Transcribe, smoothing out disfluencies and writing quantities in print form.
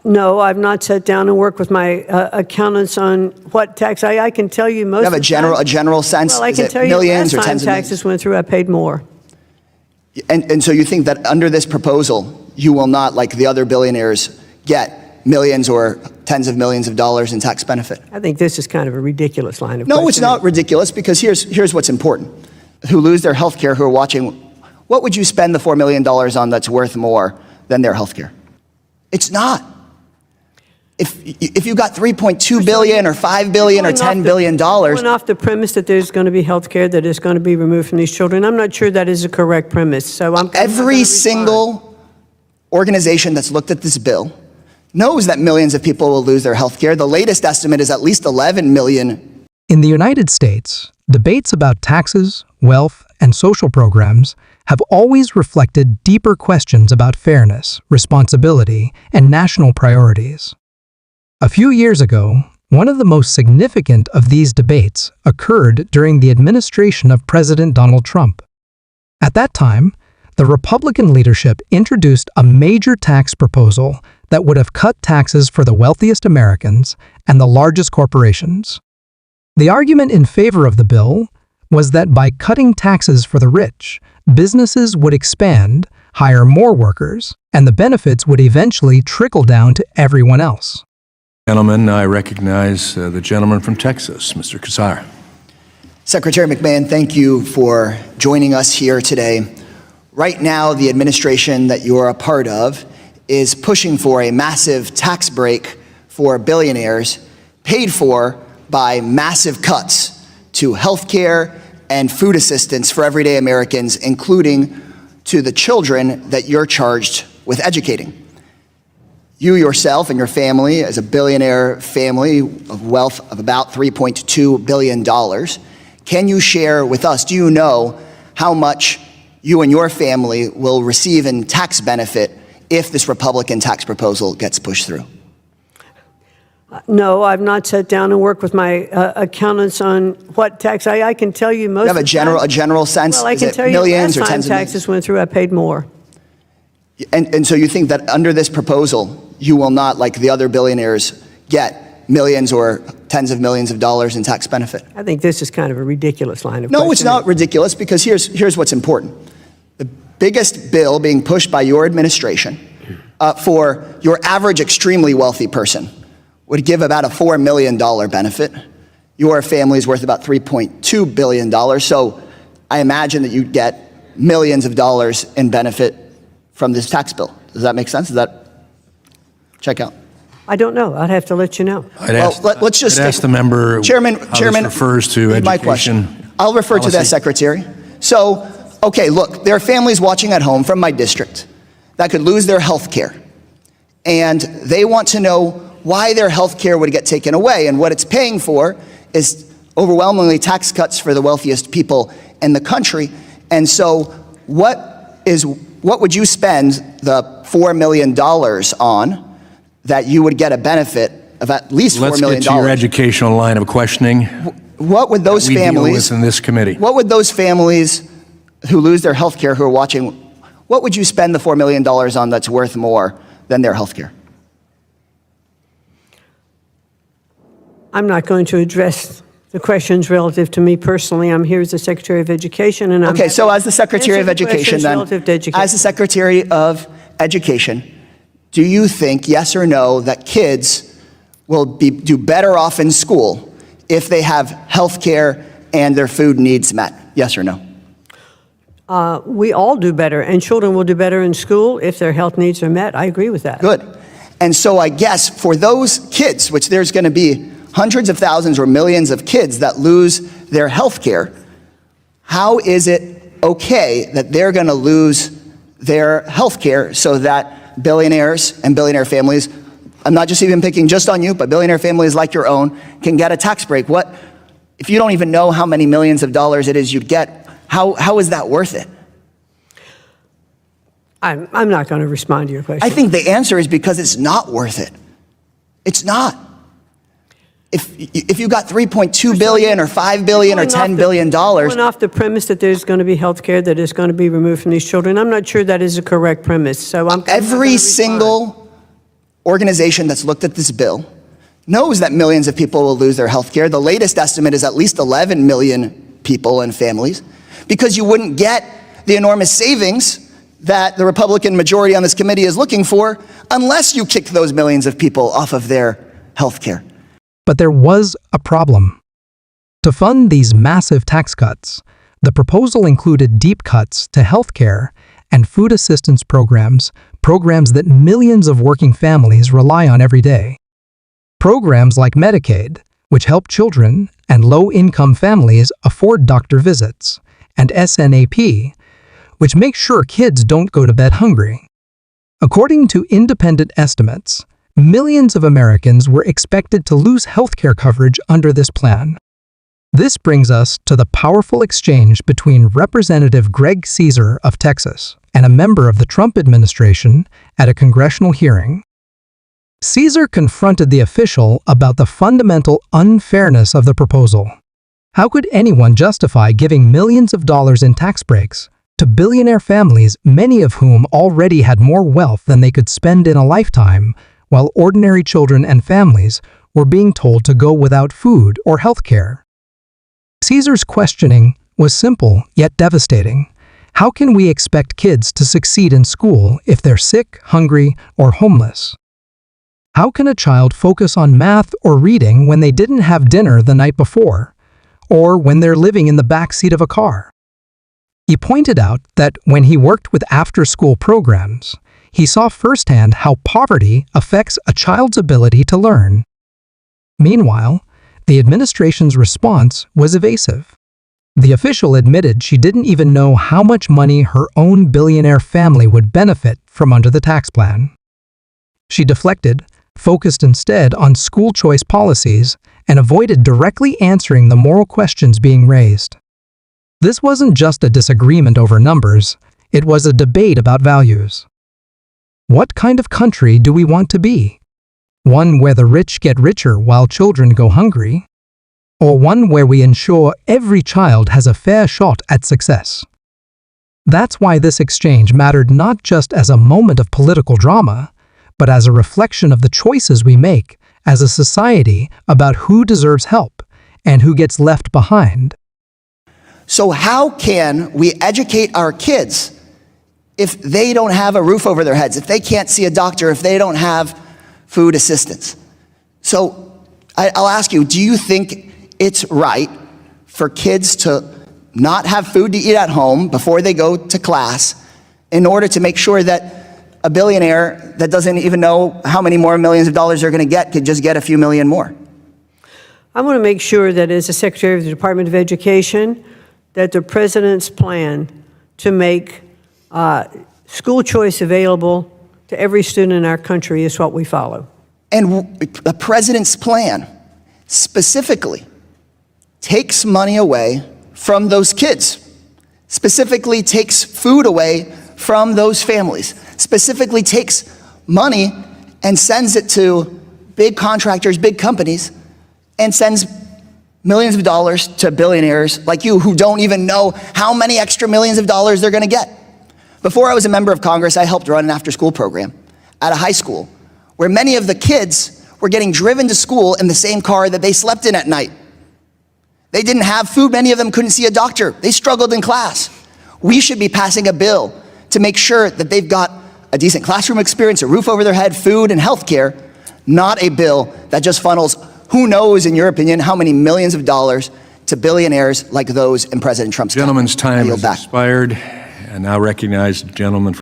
No, I've not sat down and worked with my accountants on what tax. I can tell you most. You have a general sense? Well, I Is can it tell you millions or last time tens of millions? taxes went through, I paid more. And so you think that under this proposal, you will not, like the other billionaires, get millions or tens of millions of dollars in tax benefit? I think this is kind of a ridiculous line of No, questioning. it's not ridiculous, because here's what's important. Who lose their health care, who are watching, what would you spend the $4 million on that's worth more than their health care? It's not. If you got $3.2 billion or $5 billion or $10 billion, going off the premise that there's going to be health care that is going to be removed from these children, I'm not sure that is a correct premise. So every single organization that's looked at this bill knows that millions of people will lose their health care. The latest estimate is at least 11 million. In the United States, debates about taxes, wealth, and social programs have always reflected deeper questions about fairness, responsibility, and national priorities. A few years ago, one of the most significant of these debates occurred during the administration of President Donald Trump. At that time, the Republican leadership introduced a major tax proposal that would have cut taxes for the wealthiest Americans and the largest corporations. The argument in favor of the bill was that by cutting taxes for the rich, businesses would expand, hire more workers, and the benefits would eventually trickle down to everyone else. Gentlemen, I recognize the gentleman from Texas, Mr. Casar. Secretary McMahon, thank you for joining us here today. Right now, the administration that you're a part of is pushing for a massive tax break for billionaires, paid for by massive cuts to health care and food assistance for everyday Americans, including to the children that you're charged with educating. You yourself and your family, as a billionaire family of wealth of about $3.2 billion, can you share with us, do you know how much you and your family will receive in tax benefit if this Republican tax proposal gets pushed through? No, I've not sat down and worked with my accountants on what tax. I can tell you most. You have a general sense? Well, I Is can it tell you millions last or time tens of millions? taxes went through, I paid more. And so you think that under this proposal, you will not, like the other billionaires, get millions or tens of millions of dollars in tax benefit? I think this is kind of a ridiculous line of questioning. No, it's not ridiculous, because here's what's important. The biggest bill being pushed by your administration for your average extremely wealthy person would give about a $4 million benefit. Your family's worth about $3.2 billion, so I imagine that you'd get millions of dollars in benefit from this tax bill. Does that make sense? Does that check out? I don't know. I'd have to let you know. Let's just ask the member Chairman, how this refers to my education question. I'll refer to that, policy. Secretary. So, okay, look, there are families watching at home from my district that could lose their health care. And they want to know why their health care would get taken away. And what it's paying for is overwhelmingly tax cuts for the wealthiest people in the country. And so what would you spend the $4 million on that you would get a benefit of at least $4 million? Let's get to your educational line of questioning. What would those families deal with in this committee? What would those families who lose their health care, who are watching, what would you spend the $4 million on that's worth more than their health care? I'm not going to address the questions relative to me personally. I'm here as the Secretary of Education, and Okay, so as the Secretary of Education, then, as the Secretary of Education, do you think, yes or no, that kids will do better off in school if they have health care and their food needs met? Yes or no? We all do better, and children will do better in school if their health needs are met. I agree with that. Good. And so I guess for those kids, which there's going to be hundreds of thousands or millions of kids that lose their health care, how is it okay that they're going to lose their health care so that billionaires and billionaire families, I'm not just even picking just on you, but billionaire families like your own, can get a tax break? What, if you don't even know how many millions of dollars it is you'd get, how is that worth it? I'm not going to respond to your question. I think the answer is because it's not worth it. It's not. If you got $3.2 billion or $5 billion or $10 billion, going off the premise that there's going to be health care that is going to be removed from these children, I'm not sure that is a correct premise. So every single organization that's looked at this bill knows that millions of people will lose their health care. The latest estimate is at least 11 million people and families, because you wouldn't get the enormous savings that the Republican majority on this committee is looking for unless you kick those millions of people off of their health care. But there was a problem. To fund these massive tax cuts, the proposal included deep cuts to health care and food assistance programs that millions of working families rely on every day. Programs like Medicaid, which help children and low-income families afford doctor visits, and SNAP, which makes sure kids don't go to bed hungry. According to independent estimates, millions of Americans were expected to lose healthcare coverage under this plan. This brings us to the powerful exchange between Representative Greg Casar of Texas and a member of the Trump administration at a congressional hearing. Casar confronted the official about the fundamental unfairness of the proposal. How could anyone justify giving millions of dollars in tax breaks to billionaire families, many of whom already had more wealth than they could spend in a lifetime, while ordinary children and families were being told to go without food or health care? Casar's questioning was simple yet devastating. How can we expect kids to succeed in school if they're sick, hungry, or homeless? How can a child focus on math or reading when they didn't have dinner the night before, or when they're living in the back seat of a car? He pointed out that when he worked with after-school programs, he saw firsthand how poverty affects a child's ability to learn. Meanwhile, the administration's response was evasive. The official admitted she didn't even know how much money her own billionaire family would benefit from under the tax plan. She deflected, focused instead on school choice policies, and avoided directly answering the moral questions being raised. This wasn't just a disagreement over numbers, it was a debate about values. What kind of country do we want to be? One where the rich get richer while children go hungry? Or one where we ensure every child has a fair shot at success? That's why this exchange mattered not just as a moment of political drama, but as a reflection of the choices we make as a society about who deserves help and who gets left behind. So how can we educate our kids if they don't have a roof over their heads, if they can't see a doctor, if they don't have food assistance? So I'll ask you, do you think it's right for kids to not have food to eat at home before they go to class in order to make sure that a billionaire that doesn't even know how many more millions of dollars they're going to get could just get a few million more? I want to make sure that as the Secretary of the Department of Education, that the President's plan to make school choice available to every student in our country is what we follow. And the President's plan specifically takes money away from those kids, specifically takes food away from those families, specifically takes money and sends it to big contractors, big companies, and sends millions of dollars to billionaires like you who don't even know how many extra millions of dollars they're going to get. Before I was a member of Congress, I helped run an after-school program at a high school where many of the kids were getting driven to school in the same car that they slept in at night. They didn't have food. Many of them couldn't see a doctor. They struggled in class. We should be passing a bill to make sure that they've got a decent classroom experience, a roof over their head, food, and health care, not a bill that just funnels who knows, in your opinion, how many millions of dollars to billionaires like those in President Trump's Gentleman's time yield has back. expired. I now recognize the gentleman